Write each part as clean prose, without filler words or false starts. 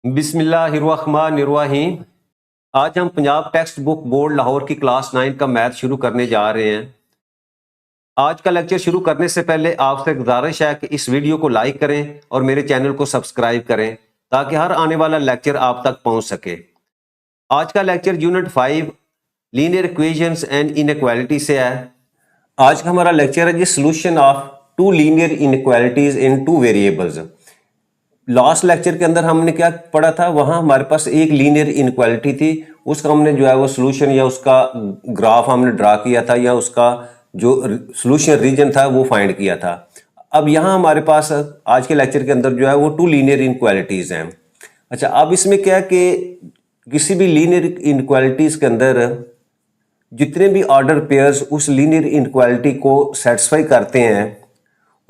बिस्मिल्लाहिर्रहमानिर्रहीम। आज हम Punjab text book board Lahore की क्लास 9 का मैथ शुरू करने जा रहे हैं। आज का लेक्चर शुरू करने से पहले आपसे गुजारिश है कि इस वीडियो को लाइक करें और मेरे चैनल को सब्सक्राइब करें ताकि हर आने वाला लेक्चर आप तक पहुंच सके। आज का lecture unit 5 linear equations and inequality से है। आज का हमारा लेक्चर है जी solution of two linear inequalities in two variables. Last lecture के अंदर हमने क्या पढ़ा था, वहां हमारे पास एक लीनियर इनइक्वालिटी थी, उसका हमने जो है वो सोल्यूशन या उसका ग्राफ हमने ड्रा किया था या उसका जो सोल्यूशन रीजन था वो फाइंड किया था। अब यहाँ हमारे पास आज के लेक्चर के अंदर जो है वो टू लीनियर इनइक्वालिटीज हैं। अच्छा, अब इसमें क्या कि किसी भी लीनियर इनइक्वालिटीज के अंदर जितने भी ऑर्डर पेयर्स उस लीनियर इनइक्वालिटी को सेटिस्फाई करते हैं,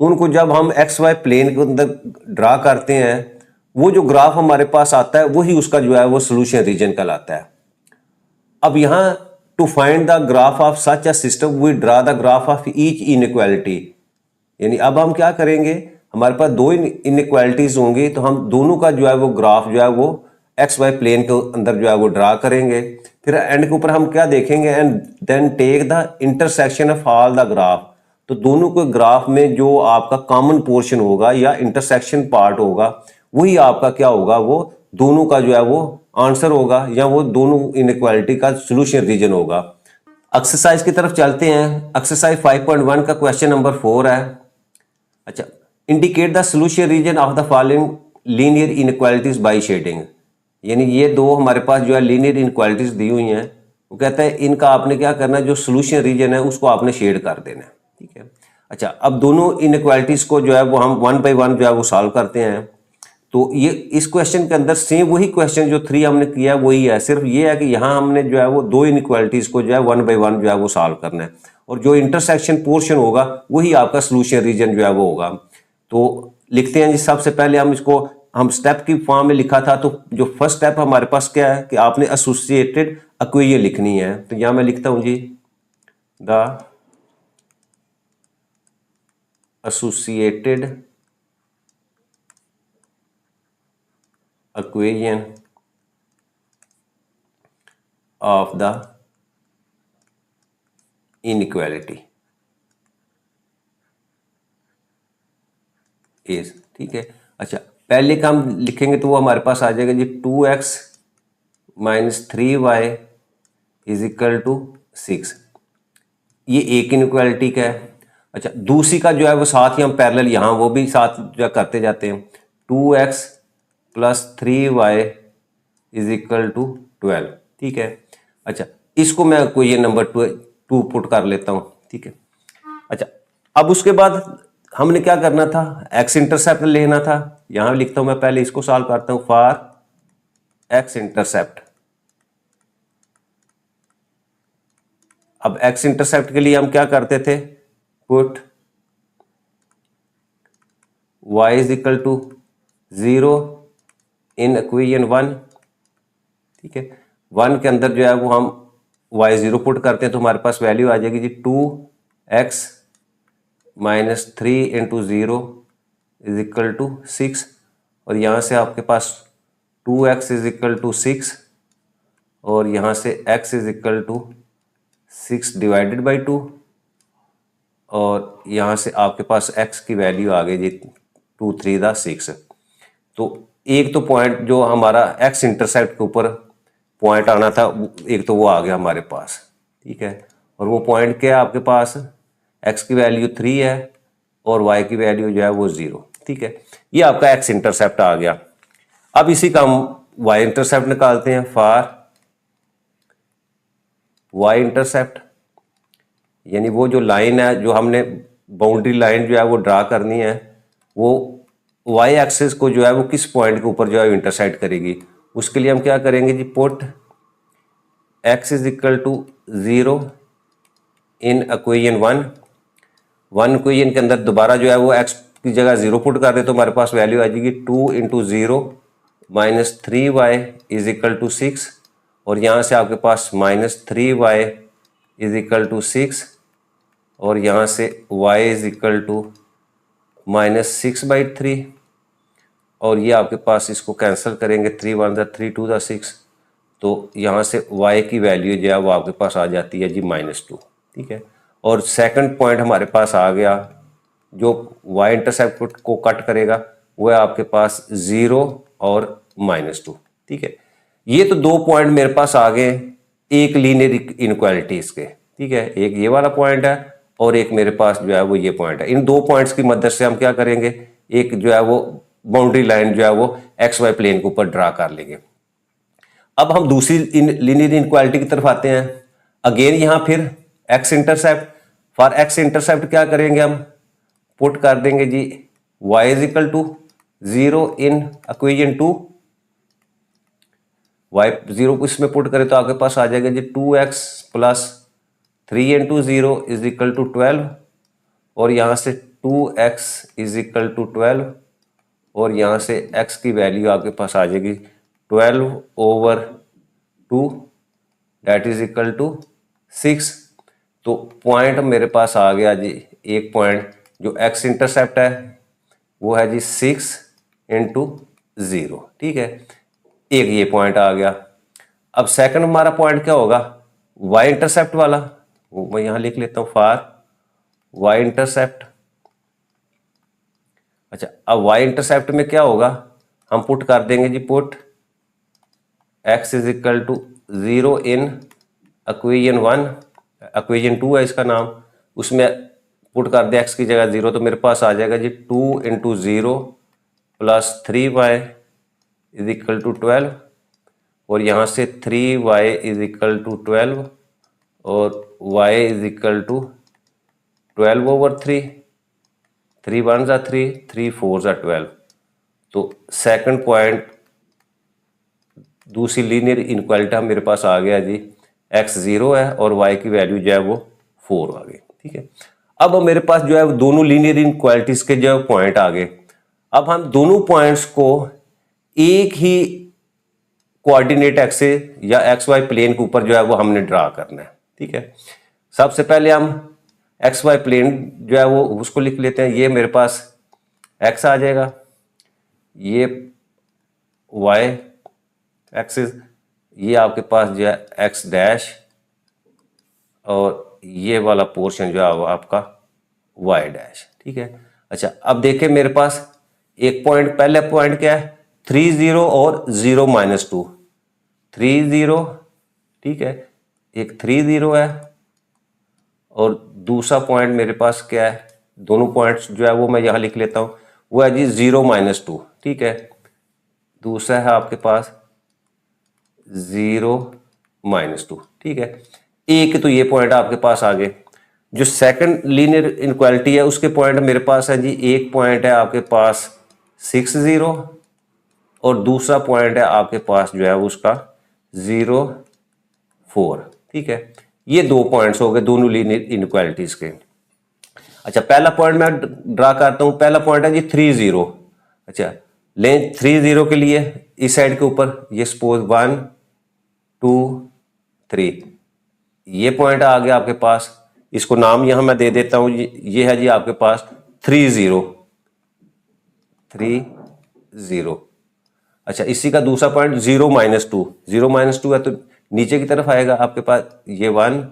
उनको जब हम एक्स वाई प्लेन के अंदर ड्रा करते हैं, वो जो ग्राफ हमारे पास आता है वही उसका जो है वो सोल्यूशन रीजन कहलाता है। अब यहाँ to find the graph of such a system we draw the graph of each inequality. यानी अब हम क्या करेंगे, हमारे पास दो इनइक्वालिटीज होंगी तो हम दोनों का जो है वो ग्राफ जो है वो एक्स वाई प्लेन के अंदर जो है वो ड्रा करेंगे। फिर एंड के ऊपर हम क्या देखेंगे, and then take the intersection of all the graph. तो दोनों के ग्राफ में जो आपका कॉमन पोर्शन होगा या इंटरसेक्शन पार्ट होगा वही आपका क्या होगा, वो दोनों का जो है वो आंसर होगा या वो दोनों इनइक्वालिटी का सोल्यूशन रीजन होगा। एक्सरसाइज की तरफ चलते हैं। एक्सरसाइज 5.1 का क्वेश्चन नंबर 4 है। अच्छा, indicate the solution region of the following linear inequalities by shading. यानी ये दो हमारे पास जो है लीनियर इनइक्वालिटीज दी हुई हैं, वो कहता है इनका आपने क्या करना है, जो सोल्यूशन रीजन है उसको आपने शेड कर देना है। ठीक है। अच्छा, अब दोनों इनइक्वालिटीज को जो है वो हम वन बाय वन जो है वो सॉल्व करते हैं। तो ये इस क्वेश्चन के अंदर सेम वही क्वेश्चन जो 3 हमने किया है वही है, सिर्फ ये है कि यहाँ हमने जो है वो दो इनइक्वालिटीज को जो है वन बाय वन जो है वो सॉल्व करना है, और जो इंटरसेक्शन पोर्शन होगा वही आपका सोल्यूशन रीजन जो है वो होगा। तो लिखते हैं जी, सबसे पहले हम इसको हम स्टेप की फॉर्म में लिखा था, तो जो फर्स्ट स्टेप हमारे पास क्या है कि आपने एसोसिएटेड इक्वेशन लिखनी है। तो यहाँ मैं लिखता हूँ जी, the associated equation of the inequality is। ठीक है। अच्छा, पहले का हम लिखेंगे तो वो हमारे पास आ जाएगा जी 2x minus 3y is equal to 6। ये एक इनइक्वालिटी का है। अच्छा, दूसरी का जो है वो साथ ही हम पैरेलल यहाँ वो भी साथ जो करते जाते हैं। 2x plus 3y is equal to 12। ठीक है। अच्छा, इसको मैं कोई ये नंबर 2 पुट कर लेता हूँ। ठीक है। अच्छा, अब उसके बाद हमने क्या करना था, एक्स इंटरसेप्ट लेना था। यहां लिखता हूं मैं, पहले इसको सॉल्व करता हूं फॉर एक्स इंटरसेप्ट। अब एक्स इंटरसेप्ट के लिए हम क्या करते थे, put y is equal to 0 in equation 1। ठीक है। 1 के अंदर जो है वो हम y 0 पुट करते हैं तो हमारे पास वैल्यू आ जाएगी जी 2x minus 3 into 0 is equal to 6। और यहाँ से आपके पास 2x इज इक्वल टू 6 और यहाँ से x is equal to 6 divided by 2, और यहाँ से आपके पास x की वैल्यू आ गई जी 2 3 दा 6। तो एक तो पॉइंट जो हमारा x इंटरसेप्ट के ऊपर पॉइंट आना था, एक तो वो आ गया हमारे पास। ठीक है। और वो पॉइंट क्या है आपके पास, x की वैल्यू 3 है और y की वैल्यू जो है वो 0। ठीक है। ये आपका x इंटरसेप्ट आ गया। अब इसी का हम y इंटरसेप्ट निकालते हैं फॉर y इंटरसेप्ट। यानी वो जो लाइन है, जो हमने बाउंड्री लाइन जो है वो ड्रा करनी है, वो y एक्सिस को जो है वो किस पॉइंट के ऊपर जो है इंटरसेक्ट करेगी। उसके लिए हम क्या करेंगे जी, put x is equal to 0 in equation 1 equation के अंदर दोबारा जो है वो x की जगह 0 पुट कर दे तो हमारे पास वैल्यू आ जाएगी 2 into 0 minus 3y is equal to 6, और यहाँ से आपके पास minus 3y is equal to 6, और यहाँ से y is equal to minus 6/3, और ये आपके पास इसको कैंसिल करेंगे, 3 1 ज़ा 3 2 ज़ा 6, तो यहाँ से y की वैल्यू जो है वो आपके पास आ जाती है जी -2, ठीक है। और सेकंड पॉइंट हमारे पास आ गया जो y इंटरसेप्ट को कट करेगा, वो है आपके पास 0 और -2, ठीक है। ये तो दो पॉइंट मेरे पास आ गए एक लीनियर इनक्वालिटीज के, ठीक है। एक ये वाला पॉइंट है और एक मेरे पास जो है वो ये पॉइंट है। इन दो पॉइंट्स की मदद से हम क्या करेंगे, एक जो है वो बाउंड्री लाइन जो है वो एक्स वाई प्लेन के ऊपर ड्रा कर लेंगे। अब हम दूसरी लीनियर इनक्वालिटी की तरफ आते हैं। अगेन यहां फिर x intercept, for x intercept क्या करेंगे, हम पुट कर देंगे जी y is equal to 0 in equation 2, y 0 को इसमें पुट करें तो आपके पास आ जाएगा जी 2x plus 3 into 0 is equal to 12, और यहाँ से 2x इज इक्वल टू 12, और यहाँ से x की वैल्यू आपके पास आ जाएगी 12/2 दैट इज इक्वल टू 6। तो पॉइंट मेरे पास आ गया जी, एक पॉइंट जो x इंटरसेप्ट है वो है जी 6 इंटू 0, ठीक है। एक ये पॉइंट आ गया। अब सेकंड हमारा पॉइंट क्या होगा, y इंटरसेप्ट वाला, वो मैं यहां लिख लेता हूं फॉर y इंटरसेप्ट। अच्छा, अब y इंटरसेप्ट में क्या होगा, हम पुट कर देंगे जी put x is equal to 0 in equation 1, equation 2 है इसका नाम, उसमें पुट कर दे x की जगह 0, तो मेरे पास आ जाएगा जी 2 into 0 plus 3y is equal to 12, और यहाँ से 3y इज इक्वल टू 12 और y इज इक्वल टू 12/3, 3 1 ज़ा 3, 3 4 ज़ा 12। तो सेकंड पॉइंट दूसरी लीनियर इनक्वालिटी मेरे पास आ गया जी, x 0 है और y की वैल्यू जो है वो 4 आ गई, ठीक है। अब मेरे पास जो है दोनों लीनियर इनक्वालिटीज के जो पॉइंट आ गए। अब हम दोनों पॉइंट्स को एक ही कोऑर्डिनेट एक्सिस या एक्स वाई प्लेन के ऊपर जो है वो हमने ड्रा करना है, ठीक है। सबसे पहले हम एक्स वाई प्लेन जो है वो उसको लिख लेते हैं। ये मेरे पास एक्स आ जाएगा, ये वाई एक्सिस, ये आपके पास जो है एक्स डैश, और ये वाला पोर्शन जो है वो आपका वाई डैश, ठीक है। अच्छा, अब देखें मेरे पास एक पॉइंट, पहले पॉइंट क्या है 3 0 और 0 -2, 3 0, ठीक है, एक 3 0 है, और दूसरा पॉइंट मेरे पास क्या है, दोनों पॉइंट्स जो है वो मैं यहाँ लिख लेता हूँ, वो है जी 0 -2, ठीक है। दूसरा है आपके पास 0 -2, ठीक है। एक तो ये पॉइंट आपके पास आ गए। जो सेकंड लीनियर इनक्वालिटी है उसके पॉइंट मेरे पास है जी, एक पॉइंट है आपके पास 6 0, और दूसरा पॉइंट है आपके पास जो है उसका 0 4, ठीक है। ये दो पॉइंट्स हो गए दोनों लीनियर इनक्वालिटीज के। अच्छा, पहला पॉइंट मैं ड्रा करता हूं, पहला पॉइंट है जी 3 0। अच्छा, लें 3 0 के लिए इस साइड के ऊपर ये सपोज 1 2 3, ये पॉइंट आ गया आपके पास, इसको नाम यहां मैं दे देता हूं, ये है जी आपके पास 3 0 3 0। अच्छा, इसी का दूसरा पॉइंट 0 -2, 0 -2 है तो नीचे की तरफ आएगा आपके पास ये 1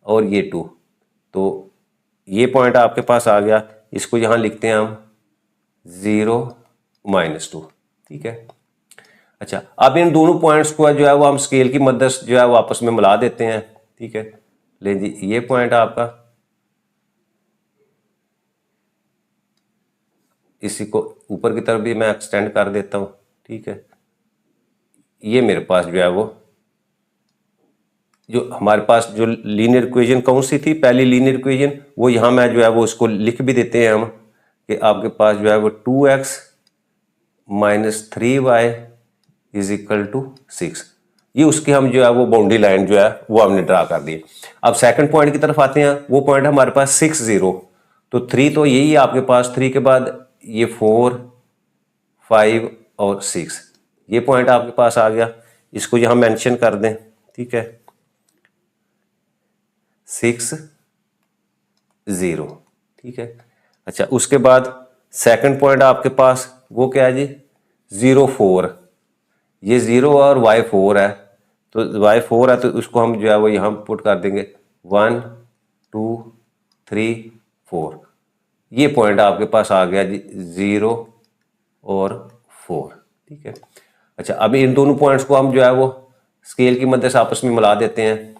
और ये 2, तो ये पॉइंट आपके पास आ गया, इसको यहां लिखते हैं हम 0 -2, ठीक है। अच्छा, अब इन दोनों पॉइंट्स को जो है वो हम स्केल की मदद से जो है वो आपस में मिला देते हैं, ठीक है। ले जी, ये पॉइंट आपका, इसी को ऊपर की तरफ भी मैं एक्सटेंड कर देता हूं, ठीक है। ये मेरे पास जो है वो जो हमारे पास जो लीनियर इक्वेशन कौन सी थी, पहली लीनियर इक्वेशन, वो यहाँ मैं जो है वो उसको लिख भी देते हैं हम कि आपके पास जो है वो 2x - 3y is equal to 6। ये उसकी हम जो है वो बाउंड्री लाइन जो है वो हमने ड्रा कर दी। अब सेकंड पॉइंट की तरफ आते हैं, वो पॉइंट हमारे पास 6 0, तो 3 तो यही है आपके पास, 3 के बाद ये 4 5 और 6, ये पॉइंट आपके पास आ गया, इसको यहाँ मेंशन कर दें, ठीक है, 6 0, ठीक है। अच्छा, उसके बाद सेकंड पॉइंट आपके पास वो क्या है जी, 0 4, ये 0 और y 4 है, तो y 4 है तो उसको हम जो है वो यहाँ पुट कर देंगे 1 2 3 4। ये पॉइंट आपके पास आ गया जी 0 और 4, ठीक है। अच्छा, अब इन दोनों पॉइंट्स को हम जो है वो स्केल की मदद से आपस में मिला देते हैं,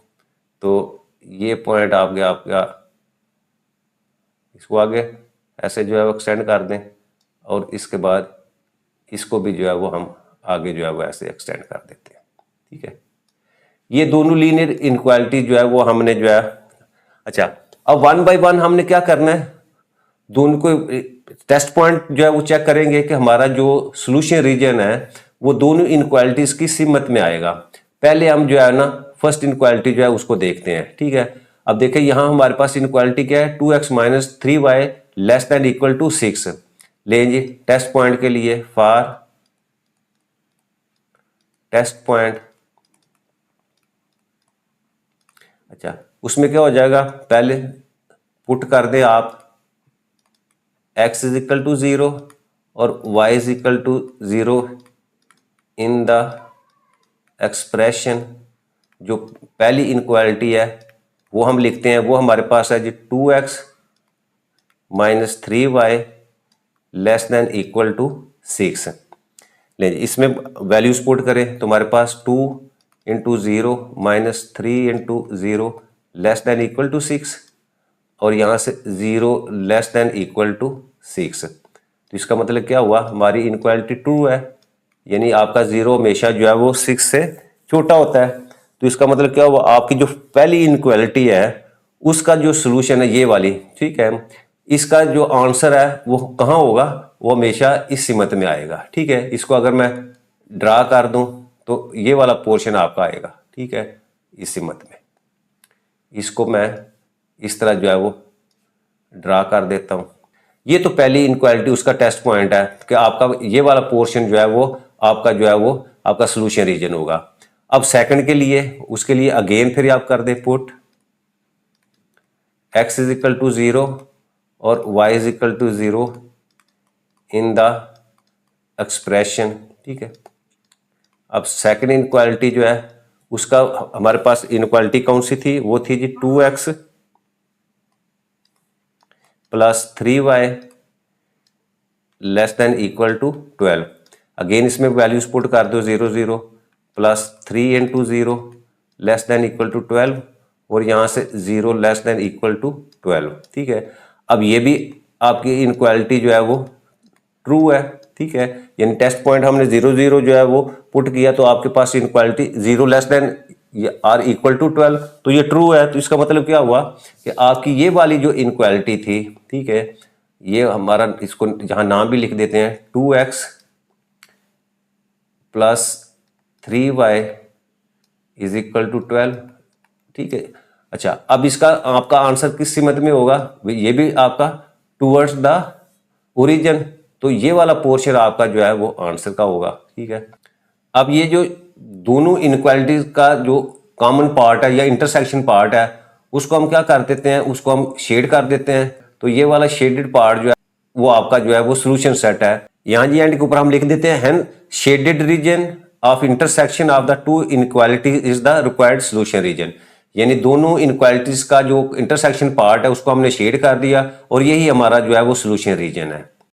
तो ये पॉइंट आ गया आपका, इसको आगे ऐसे जो है वो एक्सटेंड कर दें और इसके बाद इसको भी जो है वो हम आगे जो है वो ऐसे एक्सटेंड कर देते हैं, ठीक है। ये दोनों लीनियर इनक्वालिटी जो है वो हमने जो है, अच्छा अब 1 बाय 1 हमने क्या करना है, दोनों को टेस्ट पॉइंट जो है वो चेक करेंगे कि हमारा जो सोल्यूशन रीजन है वो दोनों इनक्वालिटीज की सीमत में आएगा। पहले हम जो है ना फर्स्ट इनक्वालिटी जो है उसको देखते हैं, ठीक है। अब देखिए यहाँ हमारे पास इनक्वालिटी क्या है, 2x minus 3y less than equal to 6 लेंगे टेस्ट पॉइंट के लिए। फॉर टेस्ट पॉइंट, अच्छा उसमें क्या हो जाएगा, पहले पुट कर दे आप x इज इक्वल टू 0 और y is equal to 0 in the expression. जो पहली इनक्वालिटी है वो हम लिखते हैं, वो हमारे पास है जी 2x minus 3y less than equal to 6। ले इसमें वैल्यूज पुट करें तो हमारे पास 2 इंटू 0 माइनस 3 into 0 less than equal to 6 और यहाँ से 0 लेस देन इक्वल टू 6। तो इसका मतलब क्या हुआ, हमारी इनक्वालिटी ट्रू है, यानी आपका 0 हमेशा जो है वो 6 से छोटा होता है। तो इसका मतलब क्या हुआ, आपकी जो पहली इनक्वालिटी है उसका जो सोल्यूशन है ये वाली, ठीक है, इसका जो आंसर है वो कहाँ होगा, वो हमेशा इस सीमत में आएगा, ठीक है। इसको अगर मैं ड्रा कर दूं तो ये वाला पोर्शन आपका आएगा, ठीक है, इस सीमत में। इसको मैं इस तरह जो है वो ड्रा कर देता हूं। ये तो पहली इनक्वालिटी उसका टेस्ट पॉइंट है कि आपका ये वाला पोर्शन जो है वो आपका जो है वो आपका सोल्यूशन रीजन होगा। अब सेकंड के लिए, उसके लिए अगेन फिर आप कर दे put x is equal to 0 और y is equal to 0 in the एक्सप्रेशन, ठीक है। अब सेकंड इनक्वालिटी जो है उसका हमारे पास इनक्वालिटी कौन सी थी, वो थी जी 2x plus 3y less than equal to 12। Again इसमें वैल्यूज पुट कर दो 0 0 plus 3 into 0 less than equal to 12 और यहाँ से 0 लेस देन इक्वल टू 12, ठीक है। अब ये भी आपकी इनक्वालिटी जो है वो ट्रू है, ठीक है, यानी टेस्ट पॉइंट हमने 0 0 जो है वो पुट किया तो आपके पास inequality 0 less than or equal to 12, तो ये ट्रू है। तो इसका मतलब क्या हुआ कि आपकी ये वाली जो इनक्वालिटी थी, ठीक है, ये हमारा, इसको जहां नाम भी लिख देते हैं 2x plus 3y is equal to 12, ठीक है। अच्छा, अब इसका आपका आंसर किस सीमत में होगा, ये भी आपका टूवर्ड्स द ओरिजिन, तो ये वाला पोर्शन आपका जो है वो आंसर का होगा, ठीक है। अब ये जो दोनों इनक्वालिटीज का जो कॉमन पार्ट है या इंटरसेक्शन पार्ट है उसको हम क्या कर देते हैं, उसको हम शेड कर देते हैं। तो ये वाला शेडेड पार्ट जो है वो आपका जो है वो सोल्यूशन सेट है। यहाँ जी एंड के ऊपर हम लिख देते हैं hence shaded region of intersection of the two inequality is the required solution region, यानी दोनों इनक्वालिटीज का जो इंटरसेक्शन पार्ट है उसको हमने शेड कर दिया और यही हमारा जो है वो सोल्यूशन रीजन है।